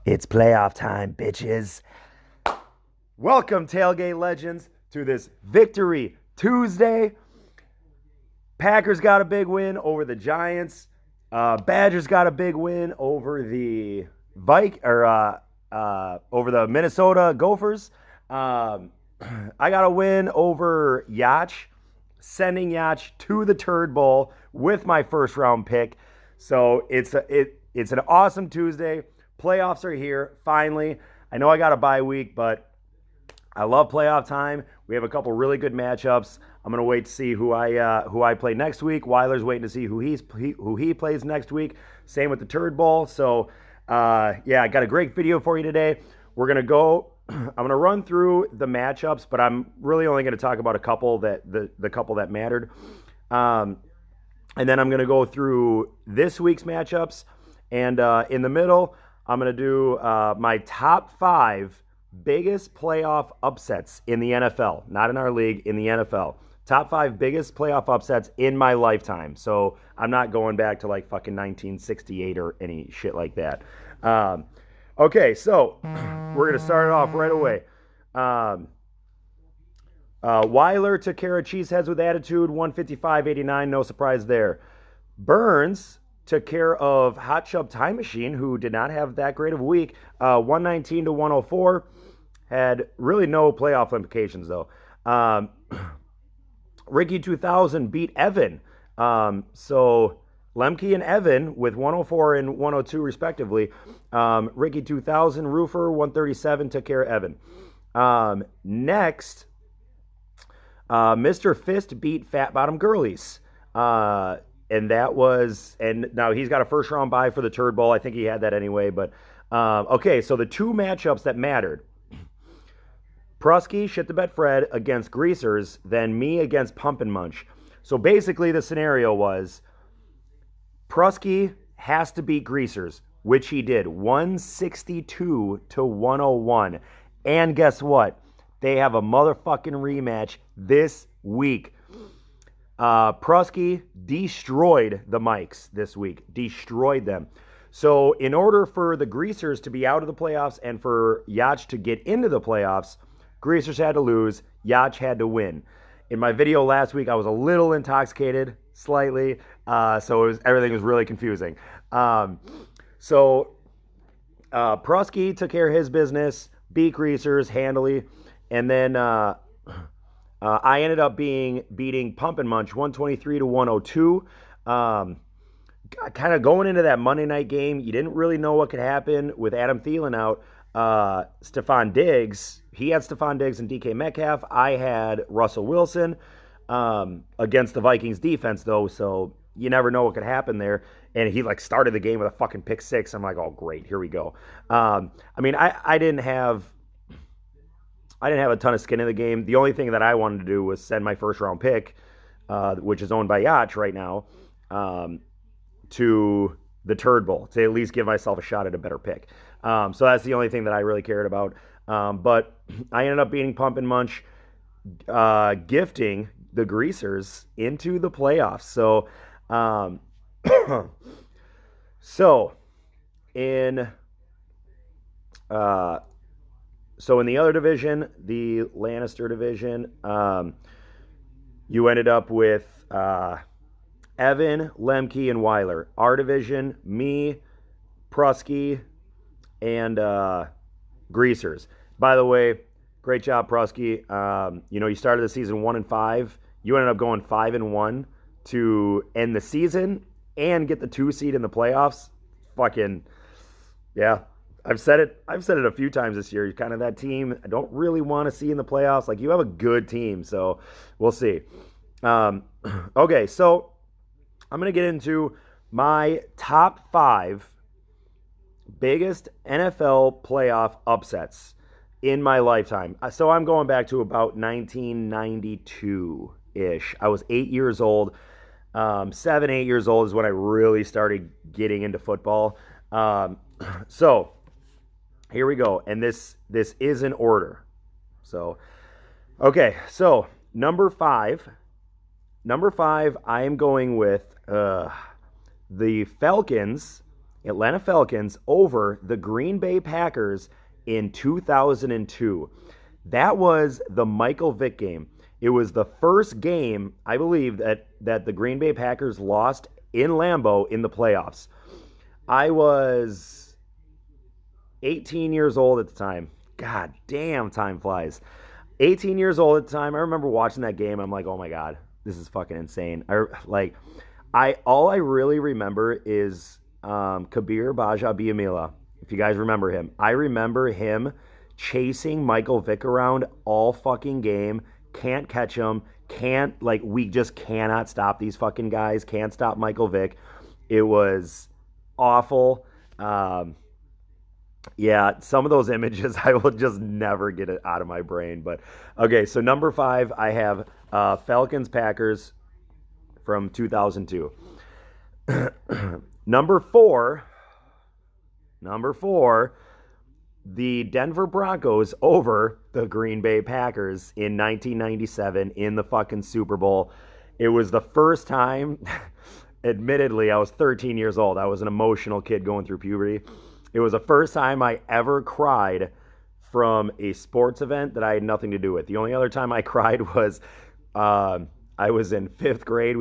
It's playoff time, bitches. Welcome, Tailgate Legends, to this Victory Tuesday. Packers got a big win over the Giants. Badgers got a big win over the over the Minnesota Gophers. I got a win over Yacht, sending Yacht to the Turd Bowl with my first round pick. So it's an awesome Tuesday. Playoffs are here, finally. I know I got a bye week, but I love playoff time. We have a couple really good matchups. I'm gonna wait to see who I play next week. Weiler's waiting to see who he plays next week. Same with the Turd Bowl. So yeah, I got a great video for you today. We're gonna go. I'm gonna run through the matchups, but I'm really only gonna talk about a couple that the couple that mattered. And then I'm gonna go through this week's matchups, and in the middle, I'm gonna do my top 5 biggest playoff upsets in the NFL, not in our league, in the NFL. Top 5 biggest playoff upsets in my lifetime. So I'm not going back to like fucking 1968 or any shit like that. Okay, so we're going to start it off right away. Weiler took care of Cheeseheads with attitude, 155.89, no surprise there. Burns took care of Hot Chub Time Machine, who did not have that great of a week, 119 to 104. Had really no playoff implications, though. Ricky 2000 beat Evan. So Lemke and Evan with 104 and 102, respectively. Ricky 2000, Roofer, 137, took care of Evan. Next, Mr. Fist beat Fat Bottom Girlies. And now he's got a first round bye for the Turd Bowl. I think he had that anyway. But okay, so the two matchups that mattered. Prusky, Shit the Bet Fred against Greasers, then me against Pump and Munch. So basically the scenario was Prusky has to beat Greasers, which he did, 162 to 101. And guess what? They have a motherfucking rematch this week. Prusky destroyed the Mikes this week. Destroyed them. So in order for the Greasers to be out of the playoffs and for Yacht to get into the playoffs, Greasers had to lose, Yacht had to win. In my video last week, I was a little intoxicated, slightly, so everything was really confusing. Prusky took care of his business, beat Greasers handily, and then I ended up beating Pump and Munch 123 to 102. Kind of going into that Monday night game, you didn't really know what could happen with Adam Thielen out. Stephon Diggs, he had Stephon Diggs and DK Metcalf. I had Russell Wilson against the Vikings defense, though, so you never know what could happen there. And he started the game with a fucking pick six. I'm like, oh great, here we go. I didn't have a ton of skin in the game. The only thing that I wanted to do was send my first round pick, which is owned by Yacht right now, to the Turd Bowl to at least give myself a shot at a better pick. So that's the only thing that I really cared about. But I ended up beating Pump and Munch, gifting the Greasers into the playoffs. So, in the other division, the Lannister division, you ended up with Evan, Lemke, and Weiler. Our division, me, Prusky, and Greasers. By the way, great job, Prusky. You started the season 1-5. You ended up going 5-1 to end the season and get the 2 seed in the playoffs. Fucking yeah. I've said it a few times this year. You're kind of that team I don't really want to see in the playoffs. You have a good team, so we'll see. Okay, so I'm going to get into my top 5 biggest NFL playoff upsets in my lifetime. So I'm going back to about 1992-ish. I was 8 years old. 7, 8 years old is when I really started getting into football. So here we go. And this is in order. So, okay. So number 5, I am going with the Falcons Atlanta Falcons over the Green Bay Packers in 2002. That was the Michael Vick game. It was the first game, I believe, that the Green Bay Packers lost in Lambeau in the playoffs. I was 18 years old at the time. God damn, time flies. 18 years old at the time. I remember watching that game. I'm like, oh my God, this is fucking insane. All I really remember is Kabir Baja-Biamila. If you guys remember him, I remember him chasing Michael Vick around all fucking game. Can't catch him. We just cannot stop these fucking guys. Can't stop Michael Vick. It was awful. Yeah, some of those images I will just never get it out of my brain. But okay, so number 5, I have Falcons Packers from 2002. Number four, the Denver Broncos over the Green Bay Packers in 1997 in the fucking Super Bowl. It was the first time, admittedly, I was 13 years old. I was an emotional kid going through puberty. It was the first time I ever cried from a sports event that I had nothing to do with. The only other time I cried was I was in 6th grade.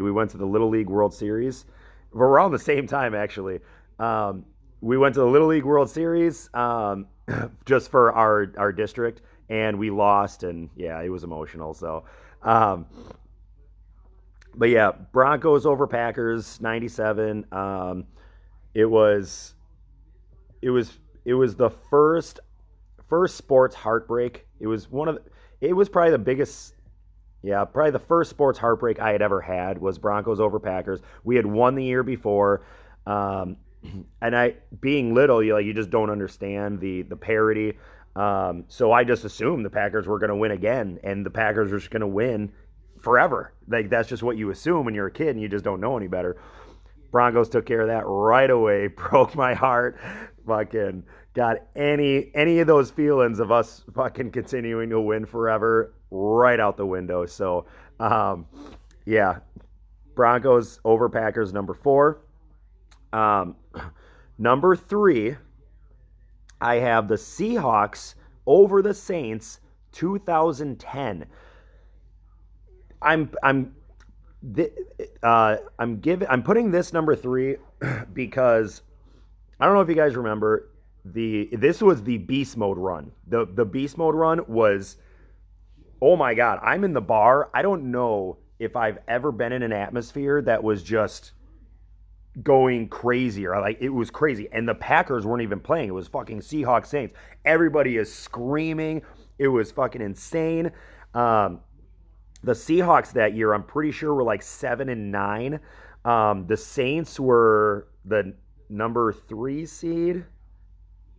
We went to the Little League World Series. We're around the same time, actually. We went to the Little League World Series just for our district, and we lost, and yeah, it was emotional. So, but yeah, Broncos over Packers, 97. It was the first sports heartbreak. It was probably the biggest. Yeah, probably the first sports heartbreak I had ever had was Broncos over Packers. We had won the year before, and being little, you just don't understand the parity. So I just assumed the Packers were going to win again, and the Packers were just going to win forever. Like, that's just what you assume when you're a kid and you just don't know any better. Broncos took care of that right away, broke my heart. Fucking got any of those feelings of us fucking continuing to win forever right out the window. So, yeah, Broncos over Packers, number 4. Number 3, I have the Seahawks over the Saints, 2010. I'm putting this number 3 because I don't know if you guys remember this was the beast mode run. The beast mode run was, oh my God, I'm in the bar. I don't know if I've ever been in an atmosphere that was just going crazy, or like, it was crazy. And the Packers weren't even playing. It was fucking Seahawks Saints. Everybody is screaming. It was fucking insane. The Seahawks that year, I'm pretty sure, were like 7-9. The Saints were the number 3 seed,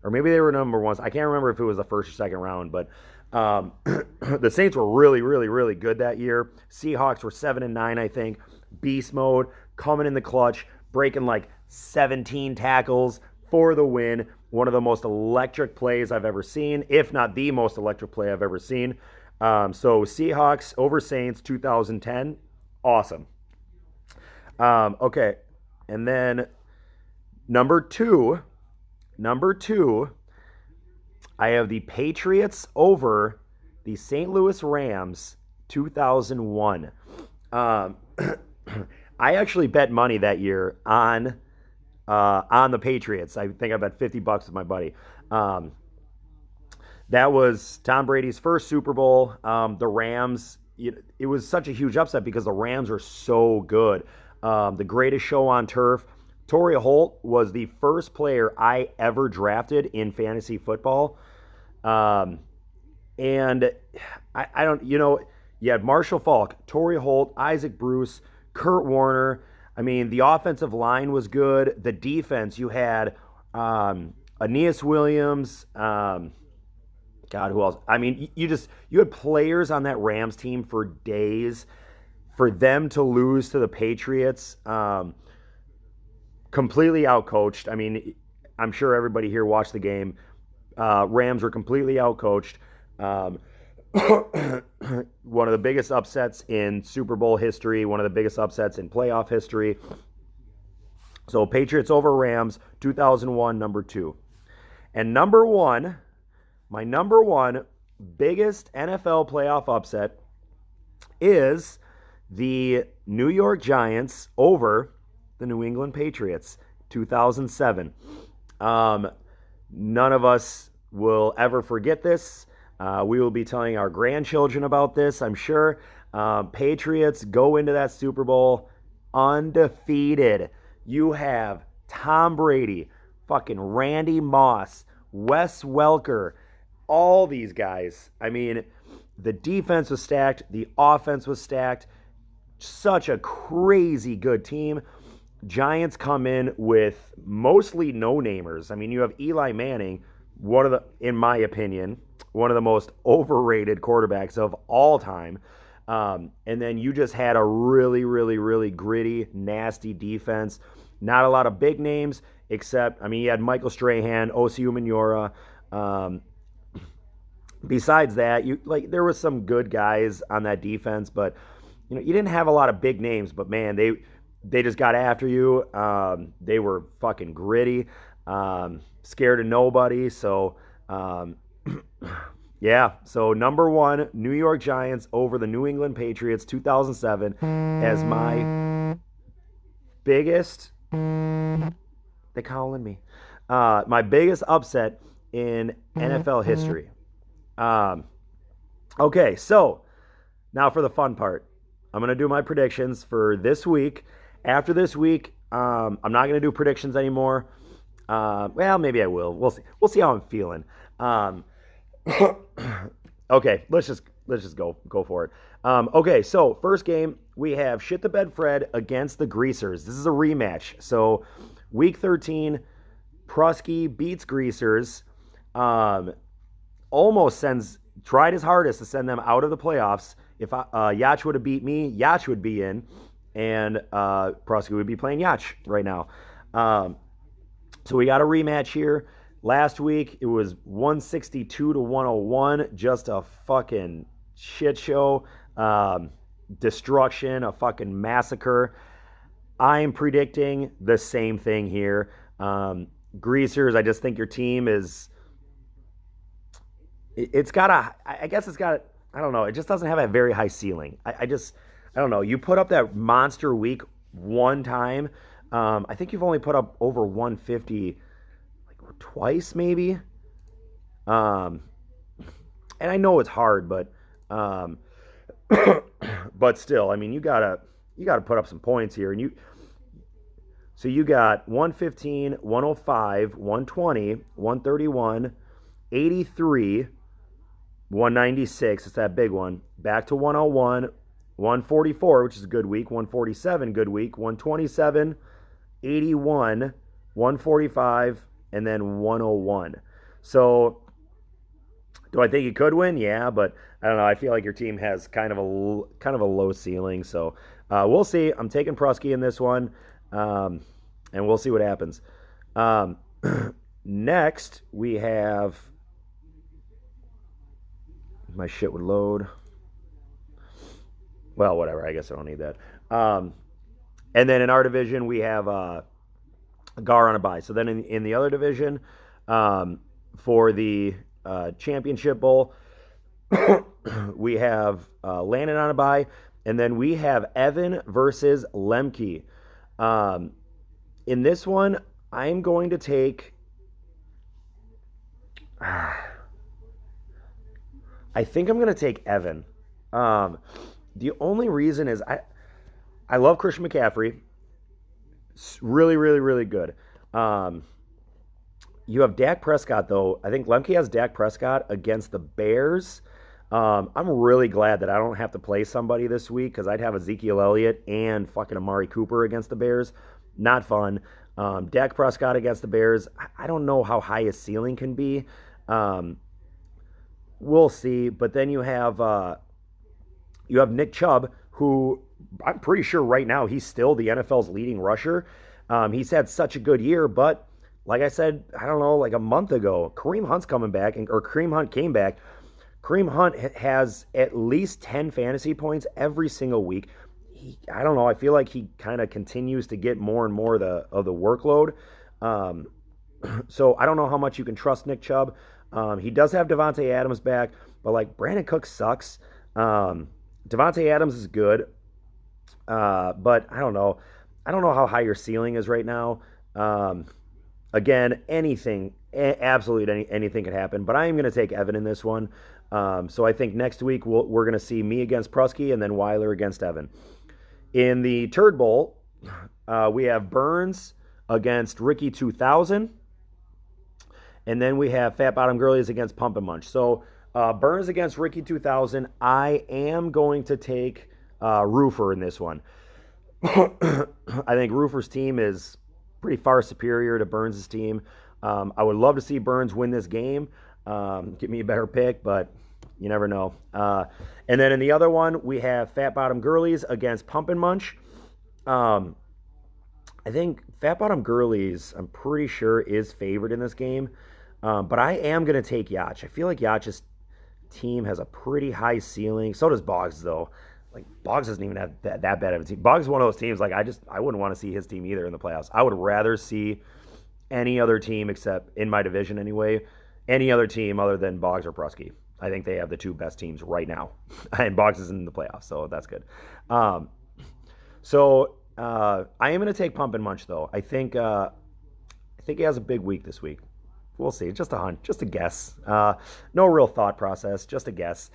or maybe they were number 1. I can't remember if it was the first or second round, but the Saints were really, really, really good that year. Seahawks were 7-9, I think. Beast mode, coming in the clutch, breaking like 17 tackles for the win. One of the most electric plays I've ever seen, if not the most electric play I've ever seen. So Seahawks over Saints, 2010, awesome. Okay, and then number two, I have the Patriots over the St. Louis Rams, 2001. I actually bet money that year on the Patriots. I think I bet $50 with my buddy. That was Tom Brady's first Super Bowl. The Rams, it was such a huge upset because the Rams are so good. The greatest show on turf. Torrey Holt was the first player I ever drafted in fantasy football. And I don't, you had Marshall Faulk, Torrey Holt, Isaac Bruce, Kurt Warner. I mean, the offensive line was good. The defense, you had Aeneas Williams. God, who else? I mean, you had players on that Rams team for days. For them to lose to the Patriots, completely outcoached. I mean, I'm sure everybody here watched the game. Rams were completely outcoached. One of the biggest upsets in Super Bowl history, one of the biggest upsets in playoff history. So Patriots over Rams, 2001, number 2. And number 1, my number 1 biggest NFL playoff upset is the New York Giants over the New England Patriots, 2007. None of us will ever forget this. We will be telling our grandchildren about this, I'm sure. Patriots go into that Super Bowl undefeated. You have Tom Brady, fucking Randy Moss, Wes Welker, all these guys. I mean, the defense was stacked. The offense was stacked. Such a crazy good team. Giants come in with mostly no-namers. I mean, you have Eli Manning, in my opinion, one of the most overrated quarterbacks of all time. And then you just had a really, really, really gritty, nasty defense. Not a lot of big names, except, I mean, you had Michael Strahan, Osi Umenyiora. Besides that, there were some good guys on that defense, but you didn't have a lot of big names. But man, they just got after you. They were fucking gritty, scared of nobody. So yeah. So number 1, New York Giants over the New England Patriots, 2007, as my biggest. They calling me. My biggest upset in NFL history. Okay, so now for the fun part. I'm going to do my predictions for this week. After this week, I'm not going to do predictions anymore. Well, maybe I will. We'll see. We'll see how I'm feeling. Okay, let's just go for it. Okay, so first game, we have Shit the Bed Fred against the Greasers. This is a rematch. So week 13, Prusky beats Greasers. Almost tried his hardest to send them out of the playoffs. If Yacht would have beat me, Yacht would be in, and Prusky would be playing Yacht right now. So we got a rematch here. Last week, it was 162 to 101. Just a fucking shit show. Destruction, a fucking massacre. I'm predicting the same thing here. Greasers, I just think your team is... It's got I don't know, it just doesn't have a very high ceiling. I don't know. You put up that monster week one time. I think you've only put up over 150 like twice maybe. And I know it's hard, but but still, I mean, you gotta put up some points here. And so you got 115, 105, 120, 131, 83, 196, it's that big one. Back to 101, 144, which is a good week. 147, good week. 127, 81, 145, and then 101. So, do I think you could win? Yeah, but I don't know. I feel like your team has kind of a low ceiling. So, we'll see. I'm taking Prusky in this one, and we'll see what happens. Next, we have... My shit would load. Well, whatever. I guess I don't need that. And then in our division, we have Gar on a bye. So then in the other division, for the championship bowl, we have Landon on a bye. And then we have Evan versus Lemke. In this one, I'm going to take... I think I'm going to take Evan. The only reason is I love Christian McCaffrey. It's really, really, really good. You have Dak Prescott, though. I think Lemke has Dak Prescott against the Bears. I'm really glad that I don't have to play somebody this week because I'd have Ezekiel Elliott and fucking Amari Cooper against the Bears. Not fun. Dak Prescott against the Bears. I don't know how high his ceiling can be. We'll see. But then you have Nick Chubb, who I'm pretty sure right now he's still the NFL's leading rusher. He's had such a good year, but like I said, I don't know, like a month ago, Kareem Hunt's coming back, or Kareem Hunt came back. Kareem Hunt has at least 10 fantasy points every single week. I don't know. I feel like he kind of continues to get more and more of the workload. Um, so I don't know how much you can trust Nick Chubb. He does have Devontae Adams back, but like Brandon Cooks sucks. Devontae Adams is good, but I don't know. I don't know how high your ceiling is right now. Again, absolutely anything could happen. But I am going to take Evan in this one. So I think next week we're going to see me against Prusky and then Weiler against Evan. In the Turd Bowl, we have Burns against Ricky 2000. And then we have Fat Bottom Girlies against Pump and Munch. So Burns against Ricky 2000. I am going to take Roofer in this one. I think Roofer's team is pretty far superior to Burns' team. I would love to see Burns win this game. Get me a better pick, but you never know. And then in the other one, we have Fat Bottom Girlies against Pump and Munch. I think Fat Bottom Girlies, I'm pretty sure, is favored in this game. But I am going to take Yacht. I feel like Yacht's team has a pretty high ceiling. So does Boggs, though. Like, Boggs doesn't even have that bad of a team. Boggs is one of those teams, like, I wouldn't want to see his team either in the playoffs. I would rather see any other team, except in my division anyway, any other team other than Boggs or Prusky. I think they have the two best teams right now. And Boggs is in the playoffs, so that's good. I am going to take Pump and Munch, though. I think he has a big week this week. We'll see. Just a hunch, just a guess. No real thought process, just a guess.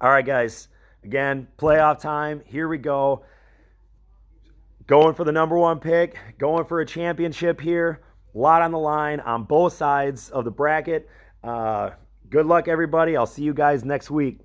All right, guys. Again, playoff time. Here we go. Going for the number one pick. Going for a championship here. A lot on the line on both sides of the bracket. Good luck, everybody. I'll see you guys next week.